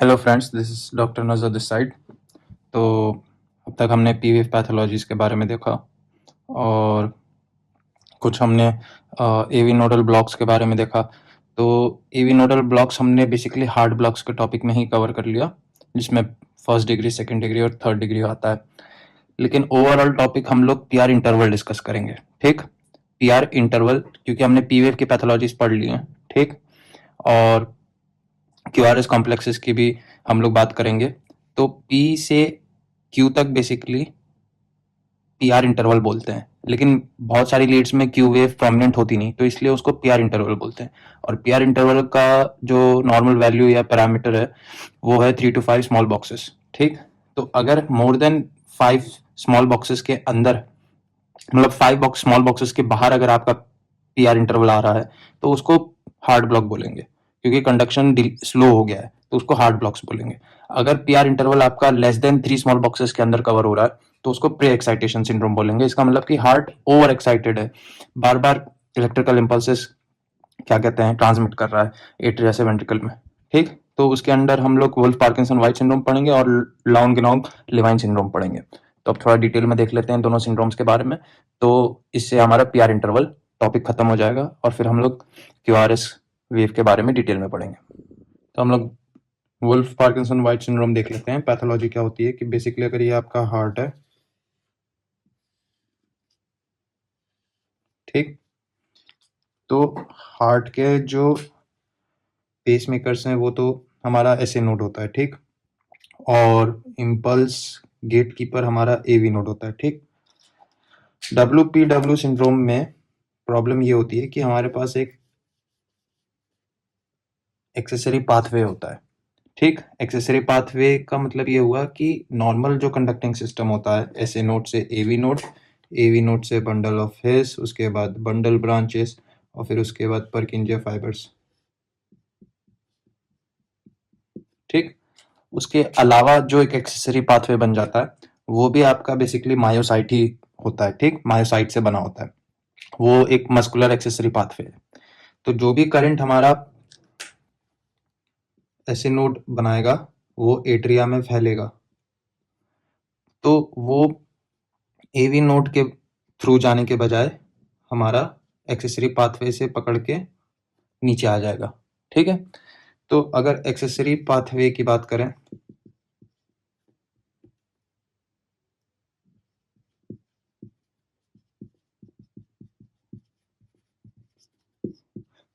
Hello friends, this is doctor नज़र this side. तो अब तक हमने पीवीएफ पैथोलॉजीज़ के बारे में देखा और कुछ हमने एवी नोडल ब्लॉक्स के बारे में देखा। तो एवी नोडल ब्लॉक्स हमने बेसिकली हार्ड ब्लॉक्स के टॉपिक में ही कवर कर लिया, जिसमें फर्स्ट डिग्री, सेकंड डिग्री और थर्ड डिग्री आता है। लेकिन ओवरऑल टॉपिक हम लोग पीआर इंटरवल डिस्कस करेंगे। ठीक, पीआर इंटरवल, क्योंकि हमने पीवीएफ की पैथोलॉजीज पढ़ ली हैं। ठीक, और क्यूआरएस कॉम्प्लेक्सेस की भी हम लोग बात करेंगे। तो पी से क्यू तक बेसिकली पीआर इंटरवल बोलते हैं, लेकिन बहुत सारी लीड्स में क्यू वेव प्रोमिनेंट होती नहीं, तो इसलिए उसको पीआर इंटरवल बोलते हैं। और पीआर इंटरवल का जो नॉर्मल वैल्यू या पैरामीटर है वो है 3 to 5 स्मॉल बॉक्सेस। ठीक, तो अगर मोर देन 5 स्मॉल बॉक्सेस के अंदर, मतलब 5 स्मॉल बॉक्सेस के बाहर अगर आपका पीआर इंटरवल आ रहा है तो उसको हार्ड ब्लॉक बोलेंगे, क्योंकि कंडक्शन स्लो हो गया है तो उसको हार्ड ब्लॉक्स बोलेंगे। अगर पीआर इंटरवल आपका लेस देन 3 स्मॉल बॉक्सेस के अंदर कवर हो रहा है तो उसको प्री एक्साइटेशन सिंड्रोम बोलेंगे। इसका मतलब कि हार्ट ओवर एक्साइटेड है, बार बार इलेक्ट्रिकल इंपल्सेस क्या कहते हैं ट्रांसमिट कर रहा है एट्रिया से वेंट्रिकल में। ठीक, तो उसके अंदर हम लोग वुल्फ पार्किंसन वाइट सिंड्रोम पढ़ेंगे और लाउंगेनॉग लेवाइन सिंड्रोम पढ़ेंगे। तो अब थोड़ा डिटेल में देख लेते हैं दोनों सिंड्रोम्स के बारे में। तो इससे हमारा पीआर इंटरवल टॉपिक खत्म हो जाएगा और फिर हम लोग क्यूआरएस वेव के बारे में डिटेल में पढ़ेंगे। तो हम लोग वुल्फ पार्किंसन वाइट सिंड्रोम देख लेते हैं। पैथोलॉजी क्या होती है कि बेसिकली अगर ये आपका हार्ट है, ठीक, तो हार्ट के जो पेस मेकर्स हैं वो तो हमारा एसए नोड होता है। ठीक, और इम्पल्स गेट कीपर हमारा एवी नोड होता है। ठीक, डब्ल्यू सिंड्रोम में प्रॉब्लम ये होती है कि हमारे पास एक एक्सेसरी पाथवे होता है। ठीक, एक्सेसरी पाथवे का मतलब ये हुआ कि नॉर्मल जो कंडक्टिंग सिस्टम होता है एसए नोड से एवी नोड से बंडल ऑफ हेस, उसके बाद बंडल ब्रांचेस और फिर उसके बाद पर्किंजिया फाइबर्स। ठीक, उसके अलावा जो एक एक्सेसरी पाथवे बन जाता है वो भी आपका बेसिकली मायोसाइट ही होता है। ठीक, मायोसाइट से बना होता है, वो एक मस्कुलर एक्सेसरी पाथवे है। तो जो भी करंट हमारा ऐसे नोड बनाएगा वो एट्रिया में फैलेगा, तो वो एवी नोड के थ्रू जाने के बजाय हमारा एक्सेसरी पाथवे से पकड़ के नीचे आ जाएगा। ठीक है, तो अगर एक्सेसरी पाथवे की बात करें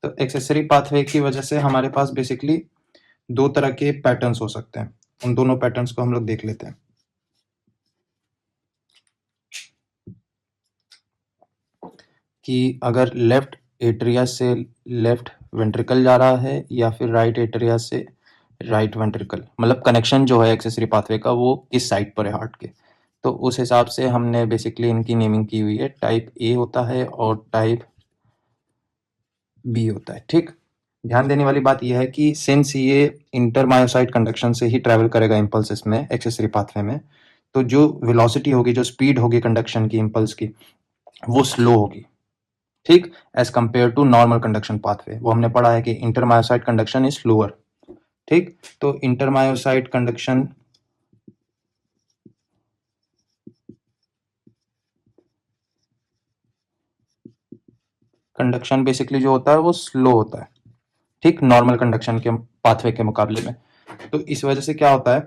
तो एक्सेसरी पाथवे की वजह से हमारे पास बेसिकली दो तरह के पैटर्न्स हो सकते हैं। उन दोनों पैटर्न्स को हम लोग देख लेते हैं। कि अगर लेफ्ट एट्रिया से लेफ्ट वेंट्रिकल जा रहा है या फिर राइट एट्रिया से राइट वेंट्रिकल, मतलब कनेक्शन जो है एक्सेसरी पाथवे का वो किस साइड पर है हार्ट के, तो उस हिसाब से हमने बेसिकली इनकी नेमिंग की हुई है। टाइप ए होता है और टाइप बी होता है। ठीक, ध्यान देने वाली बात यह है कि सिंस ये इंटरमायोसाइट कंडक्शन से ही ट्रैवल करेगा इम्पल्स इसमें एक्सेसरी पाथवे में, तो जो वेलोसिटी होगी, जो स्पीड होगी कंडक्शन की इम्पल्स की, वो स्लो होगी। ठीक, as compare to normal conduction pathway. वो हमने पढ़ा है कि इंटरमायोसाइट कंडक्शन इज स्लोअर। ठीक, तो इंटरमायोसाइट कंडक्शन बेसिकली जो होता है वो स्लो होता है। ठीक, नॉर्मल कंडक्शन के पाथवे के मुकाबले में। तो इस वजह से क्या होता है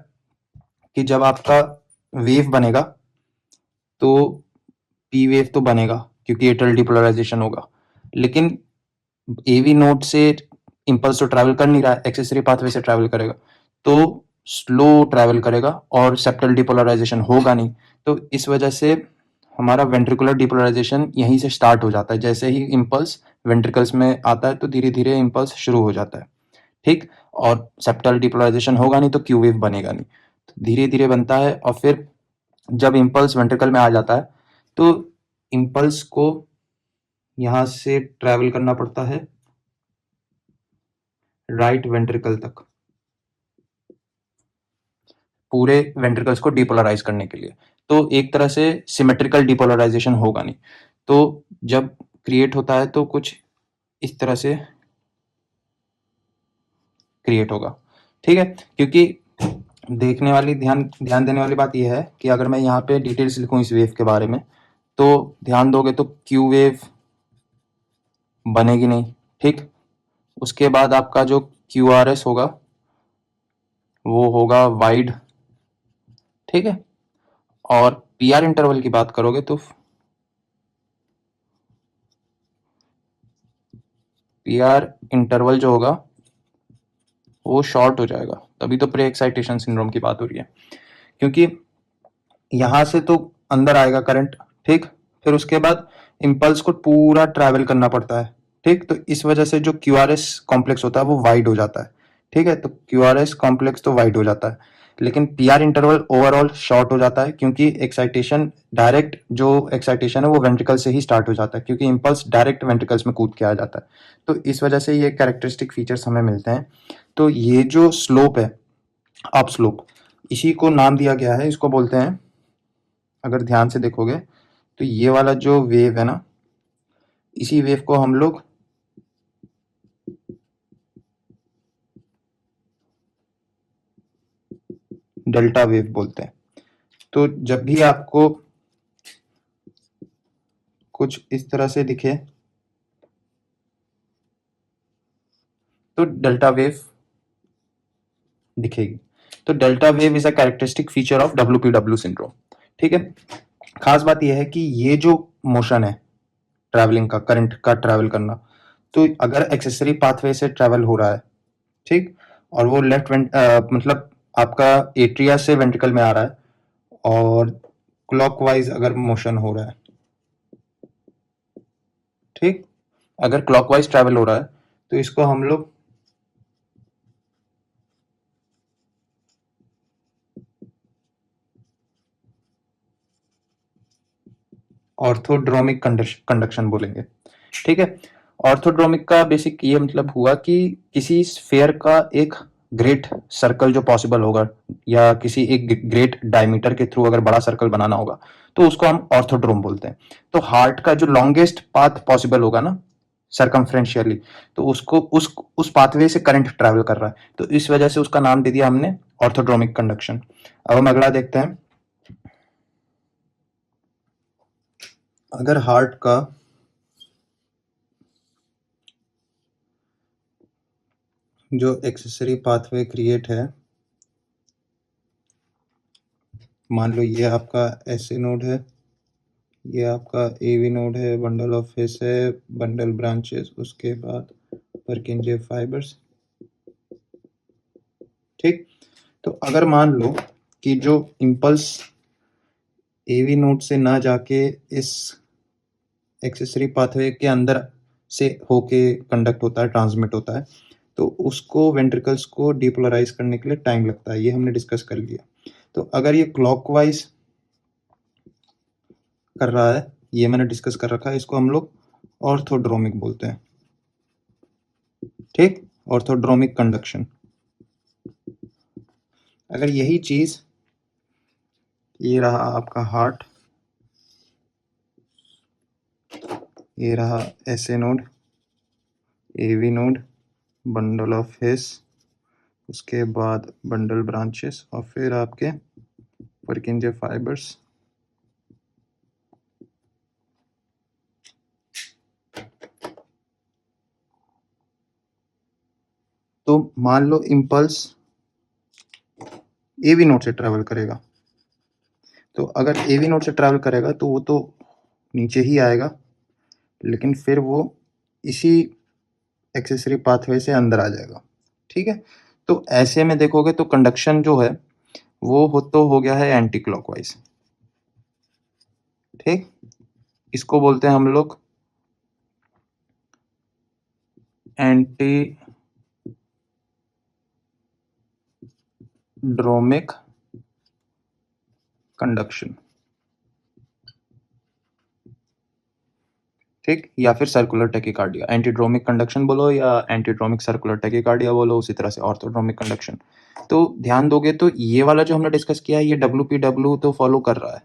कि जब आपका वेव बनेगा तो पी वेव तो बनेगा क्योंकि एटल डिपोलराइजेशन होगा, लेकिन एवी नोड से इम्पल्स तो ट्रैवल कर नहीं रहा है, एक्सेसरी पाथवे से ट्रैवल करेगा, तो स्लो ट्रैवल करेगा और सेप्टल डिपोलराइजेशन होगा नहीं। तो इस वजह से हमारा वेंट्रिकुलर डिपोलराइजेशन यहीं से स्टार्ट हो जाता है। जैसे ही इम्पल्स वेंट्रिकल्स में आता है तो धीरे धीरे इम्पल्स शुरू हो जाता है। ठीक, और सेप्टल डिपोलराइजेशन होगा नहीं तो क्यू वेव बनेगा नहीं, तो धीरे धीरे बनता है। और फिर जब इम्पल्स वेंट्रिकल में आ जाता है तो इम्पल्स को यहाँ से ट्रैवल करना पड़ता है राइट वेंट्रिकल तक, पूरे वेंट्रिकल्स को डिपोलराइज करने के लिए। तो एक तरह से सिमेट्रिकल डिपोलराइजेशन होगा नहीं, तो जब क्रिएट होता है तो कुछ इस तरह से क्रिएट होगा। ठीक है, क्योंकि ध्यान ध्यान देने वाली बात यह है कि अगर मैं यहाँ पे डिटेल्स लिखूँ इस वेव के बारे में, तो ध्यान दोगे तो क्यू वेव बनेगी नहीं। ठीक, उसके बाद आपका जो क्यू आर एस होगा वो होगा वाइड। ठीक है, और पी आर इंटरवल की बात करोगे तो पी आर इंटरवल जो होगा वो शॉर्ट हो जाएगा। तभी तो प्री एक्साइटेशन सिंड्रोम की बात हो रही है, क्योंकि यहां से तो अंदर आएगा करंट। ठीक, फिर उसके बाद इम्पल्स को पूरा ट्रैवल करना पड़ता है। ठीक, तो इस वजह से जो क्यू आर एस कॉम्प्लेक्स होता है वो वाइड हो जाता है। ठीक है, तो क्यू आर एस कॉम्प्लेक्स तो वाइड हो जाता है, लेकिन P R interval overall short हो जाता है, क्योंकि एक्साइटेशन डायरेक्ट जो एक्साइटेशन है वो वेंट्रिकल से ही स्टार्ट हो जाता है, क्योंकि इम्पल्स डायरेक्ट वेंट्रिकल्स में कूद के आ जाता है। तो इस वजह से ये कैरेक्टरिस्टिक फीचर्स हमें मिलते हैं। तो ये जो स्लोप है, अप स्लोप, इसी को नाम दिया गया है, इसको बोलते हैं, अगर ध्यान से देखोगे तो ये वाला जो वेव है ना, इसी वेव को हम लोग डेल्टा वेव बोलते हैं। तो जब भी आपको कुछ इस तरह से दिखे तो डेल्टा वेव दिखेगी। तो delta wave is a characteristic feature of WPW syndrome. ठीक है, खास बात यह है कि ये जो मोशन है ट्रैवलिंग का, करंट का ट्रैवल करना, तो अगर एक्सेसरी पाथवे से ट्रैवल हो रहा है, ठीक, और वो मतलब आपका एट्रिया से वेंट्रिकल में आ रहा है, और क्लॉकवाइज अगर मोशन हो रहा है, ठीक, अगर क्लॉकवाइज ट्रैवल हो रहा है तो इसको हम लोग ऑर्थोड्रोमिक कंडक्शन बोलेंगे। ठीक है, ऑर्थोड्रोमिक का बेसिक ये मतलब हुआ कि किसी स्फेयर का एक ग्रेट सर्कल जो पॉसिबल होगा, या किसी एक ग्रेट डायमीटर के थ्रू अगर बड़ा सर्कल बनाना होगा, तो उसको हम ऑर्थोड्रोम बोलते हैं। तो हार्ट का जो लॉन्गेस्ट पाथ पॉसिबल होगा ना सरकमफ्रेंशियली, तो उसको उस पाथवे से करंट ट्रैवल कर रहा है, तो इस वजह से उसका नाम दे दिया हमने ऑर्थोड्रोमिक कंडक्शन। अब हम अगला देखते हैं। अगर हार्ट का जो एक्सेसरी पाथवे क्रिएट है, मान लो ये आपका एस नोड है, ये आपका एवी नोड है, बंडल ऑफ हिस है, बंडल ब्रांचेस, उसके बाद पर्किंजे फाइबर्स। ठीक, तो अगर मान लो कि जो इम्पल्स एवी नोड से ना जाके इस एक्सेसरी पाथवे के अंदर से होके कंडक्ट होता है, ट्रांसमिट होता है, तो उसको वेंट्रिकल्स को डिपोलराइज करने के लिए टाइम लगता है, ये हमने डिस्कस कर लिया। तो अगर ये क्लॉकवाइज कर रहा है, ये मैंने डिस्कस कर रखा है, इसको हम लोग ऑर्थोड्रोमिक बोलते हैं। ठीक, ऑर्थोड्रोमिक कंडक्शन। अगर यही चीज, ये रहा आपका हार्ट, ये रहा s node, AV node, bundle of His, उसके बाद बंडल ब्रांचेस, और फिर आपके पर्किंजे फाइबर्स। तो मान लो इम्पल्स एवी नोड से ट्रेवल करेगा, तो अगर एवी नोड से ट्रेवल करेगा तो वो तो नीचे ही आएगा, लेकिन फिर वो इसी एक्सेसरी पाथवे से अंदर आ जाएगा। ठीक है, तो ऐसे में देखोगे तो कंडक्शन जो है वो हो गया है एंटी क्लॉकवाइज। ठीक, इसको बोलते हैं हम लोग एंटी ड्रोमिक कंडक्शन। ठीक, या फिर सर्कुलर टेकिकार्डिया, एंटीड्रोमिक कंडक्शन बोलो या एंटीड्रोमिक सर्कुलर टेकिकार्डिया बोलो, उसी तरह से ऑर्थोड्रोमिक कंडक्शन। तो ध्यान दोगे तो ये वाला जो हमने डिस्कस किया है, ये डब्ल्यूपीडब्ल्यू तो फॉलो कर रहा है।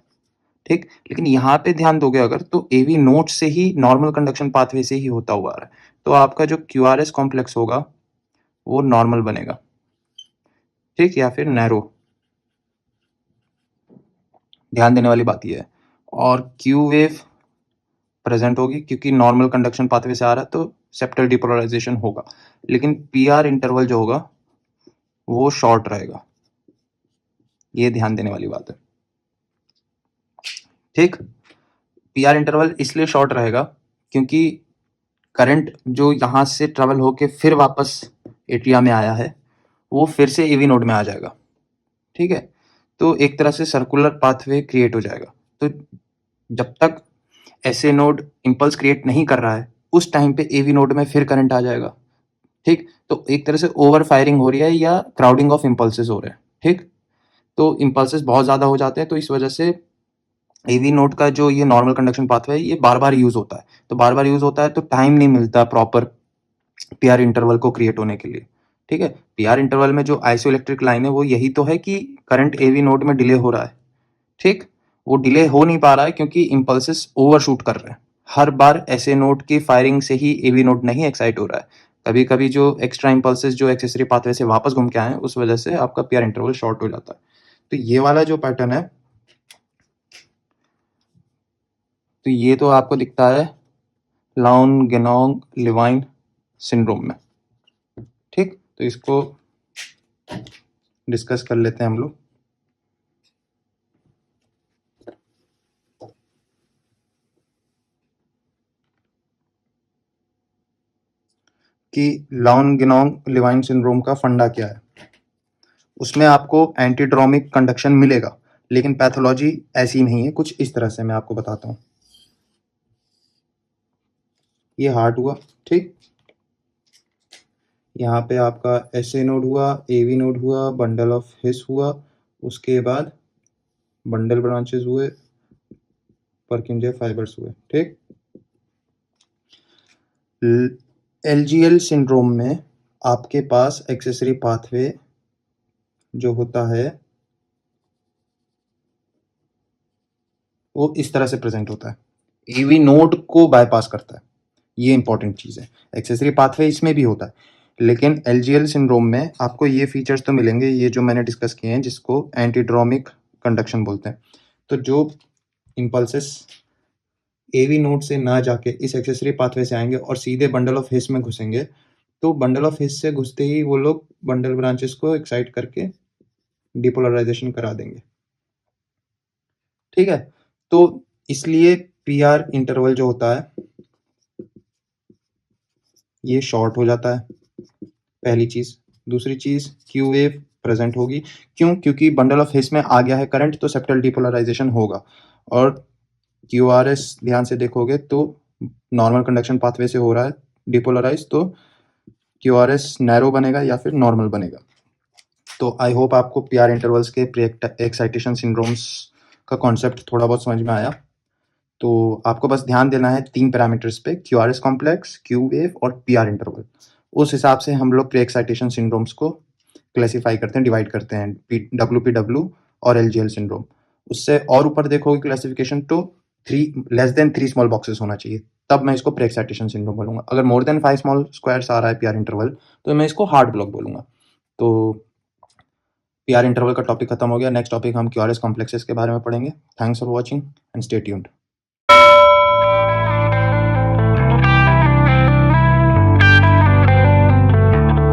ठीक, लेकिन यहाँ पे ध्यान दोगे अगर, तो एवी नोट से ही नॉर्मल कंडक्शन पाथवे से ही होता हुआ आ रहा है, तो आपका जो क्यू आर एस कॉम्प्लेक्स होगा वो नॉर्मल बनेगा। ठीक, या फिर नैरो। ध्यान देने वाली बात ये है। और क्यू वेव प्रेजेंट होगी क्योंकि नॉर्मल कंडक्शन पाथवे से आ रहा है तो सेप्टल डिपोलराइजेशन होगा, लेकिन पीआर इंटरवल जो होगा वो शॉर्ट रहेगा। ये ध्यान देने वाली बात है। ठीक, पीआर इंटरवल इसलिए शॉर्ट रहेगा क्योंकि करंट जो यहां से ट्रेवल होके फिर वापस एट्रिया में आया है वो फिर से एवी नोड में आ जाएगा। ठीक है, तो एक तरह से सर्कुलर पाथवे क्रिएट हो जाएगा। तो जब तक एसए नोड इंपल्स क्रिएट नहीं कर रहा है उस टाइम पे एवी नोड में फिर करंट आ जाएगा। ठीक, तो एक तरह से ओवर फायरिंग हो रही है या क्राउडिंग ऑफ इंपल्सेस हो रहे हैं। ठीक, तो इंपल्सेस बहुत ज्यादा हो जाते हैं तो इस वजह से एवी नोड का जो ये नॉर्मल कंडक्शन पाथवे है ये बार बार यूज होता है। तो बार बार यूज होता है तो टाइम नहीं मिलता प्रॉपर पीआर इंटरवल को क्रिएट होने के लिए। ठीक है, पीआर इंटरवल में जो आइसोइलेक्ट्रिक लाइन है वो यही तो है कि करंट एवी नोड में डिले हो रहा है। ठीक, वो डिले हो नहीं पा रहा है क्योंकि इंपल्सेस ओवरशूट कर रहे हैं। हर बार एसए नोड की फायरिंग से ही एवी नोड नहीं एक्साइट हो रहा है। कभी कभी जो एक्स्ट्रा इंपल्सेस जो एक्सेसरी पाथवे से वापस घूम के आए हैं उस वजह से आपका पीआर इंटरवल शॉर्ट हो जाता है। तो ये वाला जो पैटर्न है तो ये तो आपको दिखता है लाउन गेनोंग लिवाइन सिंड्रोम में। ठीक, तो इसको डिस्कस कर लेते हैं हम लोग। कि लाउन गेनोंग लिवाइन सिंड्रोम का फंडा क्या है। उसमें आपको एंटीड्रोमिक कंडक्शन मिलेगा लेकिन पैथोलॉजी ऐसी नहीं है, कुछ इस तरह से मैं आपको बताता हूँ। ये हार्ट हुआ। ठीक, यहाँ पे आपका एसए नोड हुआ, एवी नोड हुआ, बंडल ऑफ हिस हुआ, उसके बाद बंडल ब्रांचेस हुए, पर्किंजे फाइबर्स हुए। ठीक, एलजीएल सिंड्रोम में आपके पास एक्सेसरी पाथवे जो होता है वो इस तरह से प्रेजेंट होता है, एवी नोड को बायपास करता है। ये इंपॉर्टेंट चीज है। एक्सेसरी पाथवे इसमें भी होता है लेकिन एलजीएल सिंड्रोम में आपको ये फीचर्स तो मिलेंगे, ये जो मैंने डिस्कस किए हैं जिसको एंटीड्रोमिक कंडक्शन बोलते हैं। तो जो इंपल्सेस एवी नोड से ना जाके इस एक्सेसरी पाथवे से आएंगे और सीधे बंडल ऑफ हिस में घुसेंगे तो बंडल ऑफ हिस से घुसते ही वो लोग बंडल ब्रांचेस को एक्साइट करके डिपोलराइजेशन करा देंगे। ठीक है, तो इसलिए पीआर इंटरवल जो होता है ये शॉर्ट हो जाता है, पहली चीज। दूसरी चीज, क्यू वेव प्रेजेंट होगी। क्यों? क्योंकि बंडल ऑफ हिस में आ गया है करंट तो सेप्टल डिपोलराइजेशन होगा। और क्यूआरएस ध्यान से देखोगे तो नॉर्मल कंडक्शन पाथवे से हो रहा है डिपोलराइज, तो क्यूआरएस नैरो बनेगा या फिर नॉर्मल बनेगा। तो आई होप आपको पीआर इंटरवल्स के प्री एक्साइटेशन सिंड्रोम्स का कॉन्सेप्ट थोड़ा बहुत समझ में आया। तो आपको बस ध्यान देना है 3 पैरामीटर्स पे, क्यूआरएस कॉम्प्लेक्स, क्यू वेव और पीआर इंटरवल। उस हिसाब से हम लोग प्री एक्साइटेशन सिंड्रोम्स को क्लासिफाई करते हैं, डिवाइड करते हैं, डब्ल्यू और एलजीएल सिंड्रोम। उससे और ऊपर देखोगे क्लासिफिकेशन तो 3 लेस देन 3 स्मॉल बॉक्सेस होना चाहिए, तब मैं इसको प्री एक्साइटेशन सिंड्रोम बोलूंगा। अगर मोर देन 5 स्मॉल स्क्वायर्स आ रहा है पीआर इंटरवल तो मैं इसको हार्ड ब्लॉक बोलूंगा। तो पीआर इंटरवल का टॉपिक खत्म हो गया। नेक्स्ट टॉपिक हम क्यूआरएस कॉम्प्लेक्सेस के बारे में पढ़ेंगे। Thanks for watching and stay tuned.